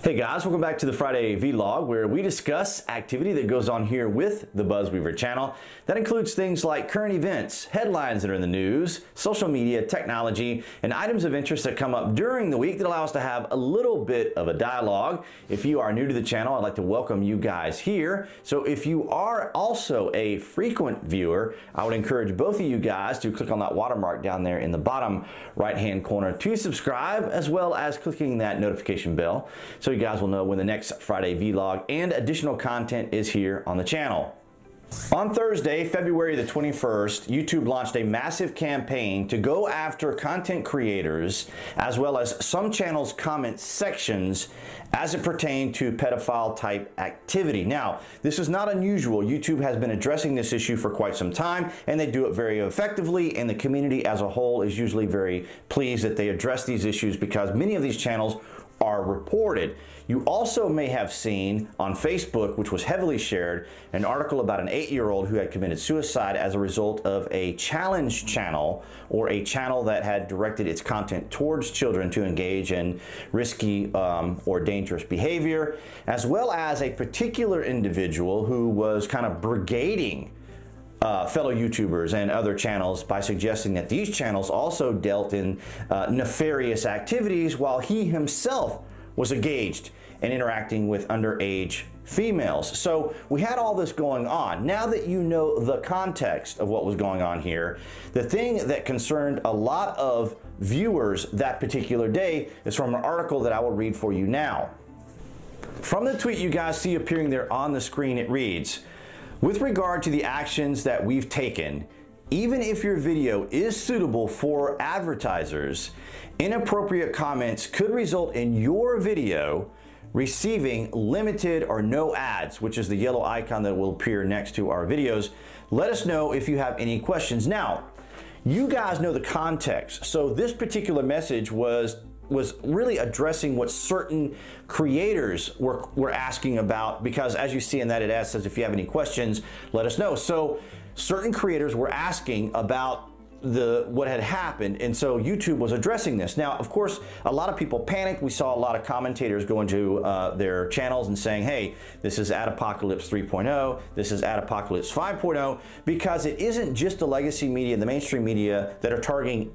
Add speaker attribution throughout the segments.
Speaker 1: Hey guys, welcome back to the Friday vlog where we discuss activity that goes on here with the BuzzWeaver channel. That includes things like current events, headlines that are in the news, social media, technology, and items of interest that come up during the week that allow us to have a little bit of a dialogue. If you are new to the channel, I'd like to welcome you guys here. So if you are also a frequent viewer, I would encourage both of you guys to click on that watermark down there in the bottom right-hand corner to subscribe, as well as clicking that notification bell, so you guys will know when the next Friday vlog and additional content is here on the channel. On Thursday, February the 21st, YouTube launched a massive campaign to go after content creators as well as some channels' comment sections as it pertained to pedophile type activity. Now, this is not unusual. YouTube has been addressing this issue for quite some time, and they do it very effectively, and the community as a whole is usually very pleased that they address these issues because many of these channels are reported. You also may have seen on Facebook, which was heavily shared, an article about an 8-year-old who had committed suicide as a result of a challenge channel, or a channel that had directed its content towards children to engage in risky or dangerous behavior, as well as a particular individual who was kind of brigading fellow YouTubers and other channels by suggesting that these channels also dealt in nefarious activities while he himself was engaged in interacting with underage females. So we had all this going on. Now that you know the context of what was going on here, the thing that concerned a lot of viewers that particular day is from an article that I will read for you now. From the tweet you guys see appearing there on the screen, it reads, "With regard to the actions that we've taken, even if your video is suitable for advertisers, inappropriate comments could result in your video receiving limited or no ads," which is the yellow icon that will appear next to our videos. Let us know if you have any questions. Now, you guys know the context. So this particular message was really addressing what certain creators were asking about, because as you see in that, it says if you have any questions, let us know. So certain creators were asking about what had happened, and so YouTube was addressing this. Now, of course, a lot of people panicked. We saw a lot of commentators go into their channels and saying, hey, this is Adpocalypse 3.0, this is Adpocalypse 5.0, because it isn't just the legacy media and the mainstream media that are targeting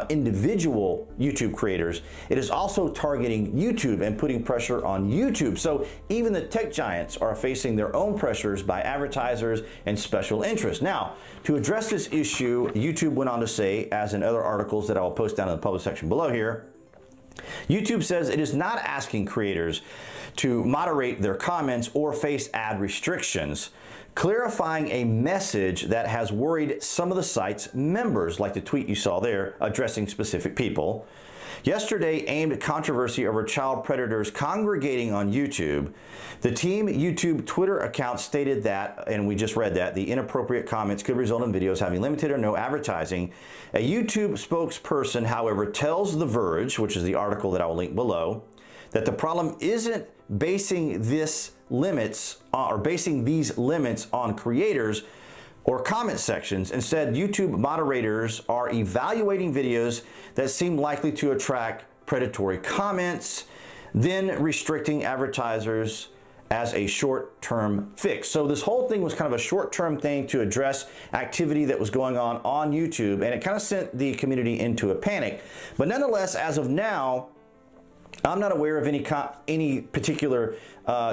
Speaker 1: individual YouTube creators. It is also targeting YouTube and putting pressure on YouTube. So even the tech giants are facing their own pressures by advertisers and special interests. Now, to address this issue, YouTube went on to say, as in other articles that I will post down in the public section below here, YouTube says it is not asking creators to moderate their comments or face ad restrictions, clarifying a message that has worried some of the site's members, like the tweet you saw there addressing specific people. Yesterday aimed controversy over child predators congregating on YouTube. The Team YouTube Twitter account stated that, and we just read that, the inappropriate comments could result in videos having limited or no advertising. A YouTube spokesperson, however, tells The Verge, which is the article that I will link below, that the problem isn't basing these limits on creators or comment sections. Instead, YouTube moderators are evaluating videos that seem likely to attract predatory comments, then restricting advertisers as a short-term fix. So this whole thing was kind of a short-term thing to address activity that was going on YouTube, and it kind of sent the community into a panic. But nonetheless, as of now, I'm not aware of any particular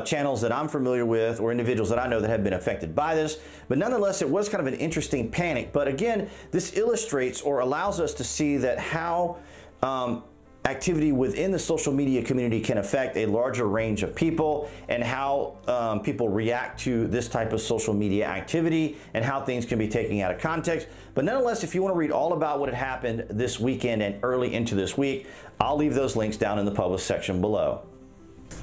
Speaker 1: channels that I'm familiar with or individuals that I know that have been affected by this, but nonetheless, it was kind of an interesting panic. But again, this illustrates or allows us to see that how activity within the social media community can affect a larger range of people, and how people react to this type of social media activity, and how things can be taken out of context. But nonetheless, if you want to read all about what had happened this weekend and early into this week, I'll leave those links down in the public section below.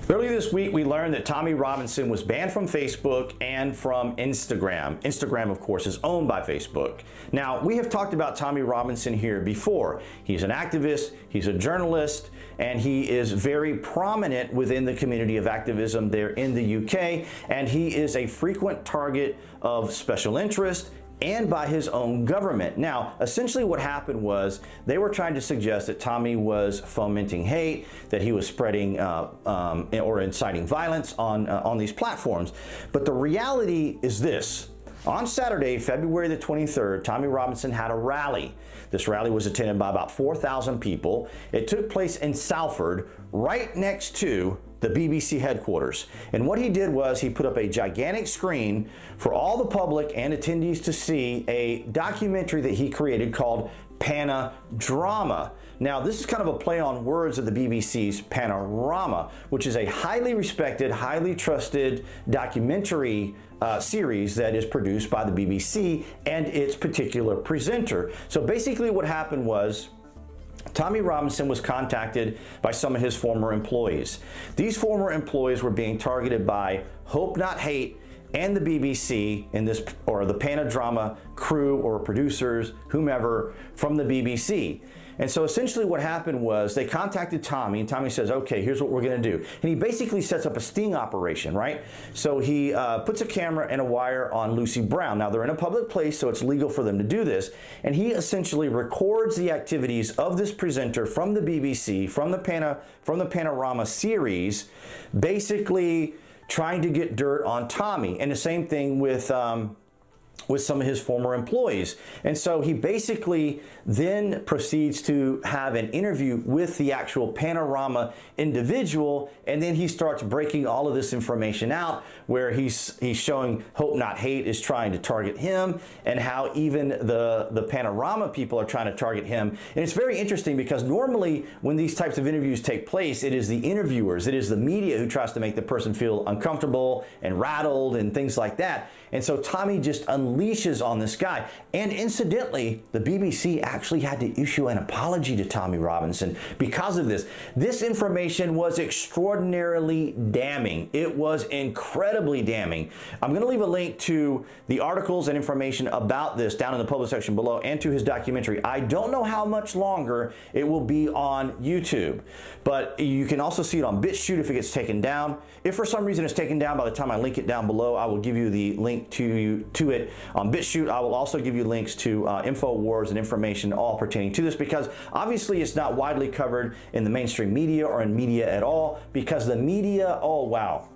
Speaker 1: Earlier this week, we learned that Tommy Robinson was banned from Facebook and from Instagram. Instagram, of course, is owned by Facebook. Now, we have talked about Tommy Robinson here before. He's an activist, he's a journalist, and he is very prominent within the community of activism there in the UK, and he is a frequent target of special interest and by his own government. Now, essentially what happened was they were trying to suggest that Tommy was fomenting hate, that he was spreading or inciting violence on these platforms. But the reality is this. On Saturday, February the 23rd, Tommy Robinson had a rally. This rally was attended by about 4,000 people. It took place in Salford, right next to the BBC headquarters. And what he did was he put up a gigantic screen for all the public and attendees to see a documentary that he created called Panodrama. Now, this is kind of a play on words of the BBC's Panodrama, which is a highly respected, highly trusted documentary series that is produced by the BBC and its particular presenter. So basically what happened was Tommy Robinson was contacted by some of his former employees. These former employees were being targeted by Hope Not Hate and the BBC in this, or the Panodrama crew or producers, whomever from the BBC. And so essentially what happened was they contacted Tommy, and Tommy says, okay, here's what we're gonna do. And he basically sets up a sting operation, right? So he puts a camera and a wire on Lucy Brown. Now they're in a public place, so it's legal for them to do this. And he essentially records the activities of this presenter from the BBC, from the Panorama series, basically trying to get dirt on Tommy. And the same thing with some of his former employees. And so he basically then proceeds to have an interview with the actual Panorama individual, and then he starts breaking all of this information out, where he's showing Hope Not Hate is trying to target him, and how even the Panorama people are trying to target him. And it's very interesting because normally when these types of interviews take place, it is the interviewers, it is the media who tries to make the person feel uncomfortable and rattled and things like that. And so Tommy just unleashes on this guy. And incidentally, the BBC actually had to issue an apology to Tommy Robinson because of this. This information was extraordinarily damning. It was incredibly damning. I'm going to leave a link to the articles and information about this down in the public section below, and to his documentary. I don't know how much longer it will be on YouTube, but you can also see it on BitChute if it gets taken down. If for some reason it's taken down, by the time I link it down below, I will give you the link to it on BitChute. I will also give you links to InfoWars and information all pertaining to this, because obviously it's not widely covered in the mainstream media or in media at all, because the media, oh wow,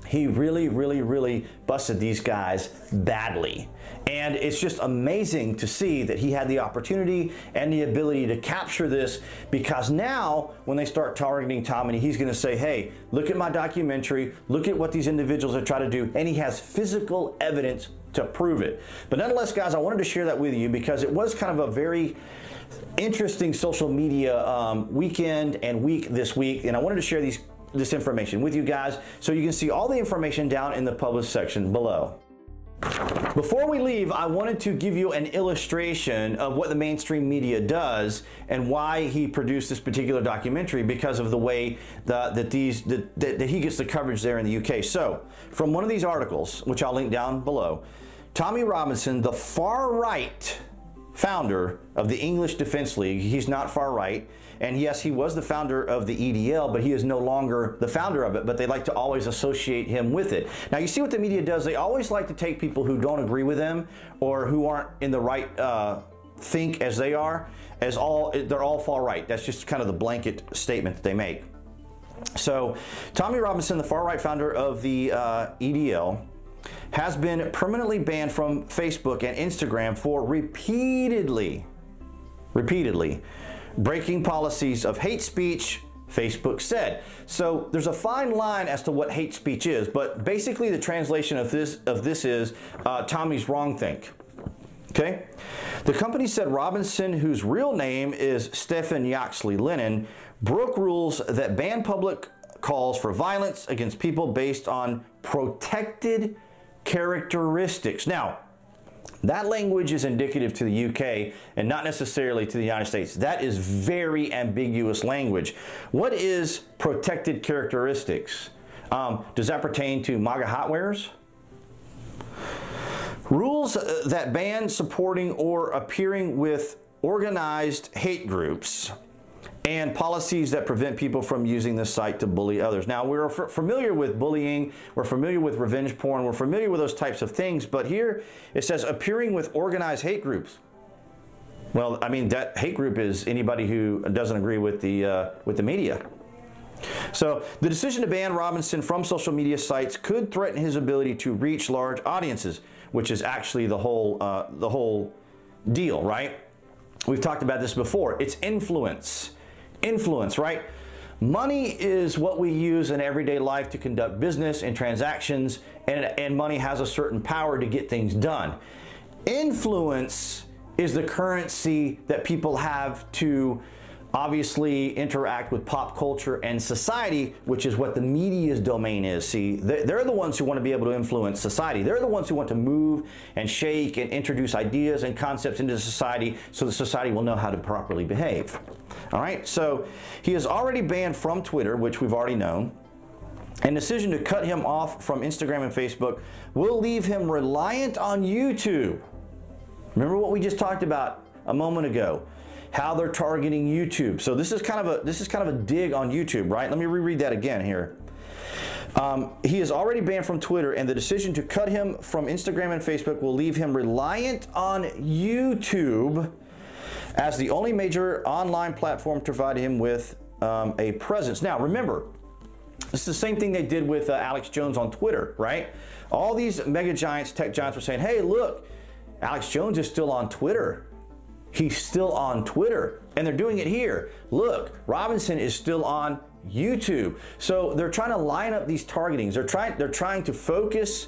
Speaker 1: he really busted these guys badly. And it's just amazing to see that he had the opportunity and the ability to capture this, because now when they start targeting Tommy, he's going to say, hey, look at my documentary, look at what these individuals are trying to do, and he has physical evidence to prove it. But nonetheless, guys, I wanted to share that with you because it was kind of a very interesting social media weekend and week this week, and I wanted to share this information with you guys so you can see all the information down in the published section below. Before we leave, I wanted to give you an illustration of what the mainstream media does and why he produced this particular documentary, because of the way that he gets the coverage there in the UK. So, from one of these articles, which I'll link down below, Tommy Robinson, the far-right founder of the English Defence League, he's not far-right, and yes, he was the founder of the EDL, but he is no longer the founder of it, but they like to always associate him with it. Now, you see what the media does? They always like to take people who don't agree with them or who aren't in the right think as they are, they're all far-right. That's just kind of the blanket statement that they make. So, Tommy Robinson, the far-right founder of the EDL, has been permanently banned from Facebook and Instagram for repeatedly breaking policies of hate speech, Facebook said. So there's a fine line as to what hate speech is, but basically the translation of this is Tommy's wrongthink. Okay? The company said Robinson, whose real name is Stephen Yaxley Lennon, broke rules that ban public calls for violence against people based on protected characteristics. Now, that language is indicative to the UK and not necessarily to the United States. That is very ambiguous language. What is protected characteristics? Does that pertain to MAGA hat wearers? Rules that ban supporting or appearing with organized hate groups and policies that prevent people from using this site to bully others. Now, we're familiar with bullying, we're familiar with revenge porn, we're familiar with those types of things, but here it says appearing with organized hate groups. Well, I mean, that hate group is anybody who doesn't agree with the media. So the decision to ban Robinson from social media sites could threaten his ability to reach large audiences, which is actually the whole deal, right? We've talked about this before. It's influence. Influence, right? Money is what we use in everyday life to conduct business and transactions, and money has a certain power to get things done. Influence is the currency that people have to obviously interact with pop culture and society, which is what the media's domain is. See, they're the ones who want to be able to influence society. They're the ones who want to move and shake and introduce ideas and concepts into society so the society will know how to properly behave. All right, so he is already banned from Twitter, which we've already known. And decision to cut him off from Instagram and Facebook will leave him reliant on YouTube. Remember what we just talked about a moment ago, how they're targeting YouTube. So this is kind of a dig on YouTube, right? Let me reread that again here. He is already banned from Twitter, and the decision to cut him from Instagram and Facebook will leave him reliant on YouTube as the only major online platform to provide him with a presence. Now, remember, this is the same thing they did with Alex Jones on Twitter, right? All these mega giants, tech giants were saying, hey, look, Alex Jones is still on Twitter. He's still on Twitter, and they're doing it here. Look, Robinson is still on YouTube. So they're trying to line up these targetings. They're trying to focus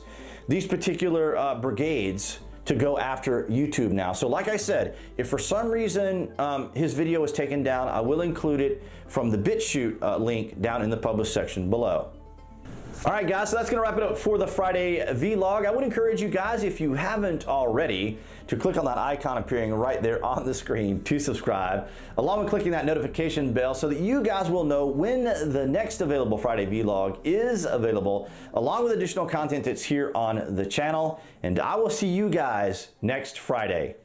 Speaker 1: these particular brigades to go after YouTube now. So like I said, if for some reason his video is taken down, I will include it from the BitChute link down in the published section below. All right, guys, so that's going to wrap it up for the Friday vlog. I would encourage you guys, if you haven't already, to click on that icon appearing right there on the screen to subscribe, along with clicking that notification bell so that you guys will know when the next available Friday vlog is available, along with additional content that's here on the channel. And I will see you guys next Friday.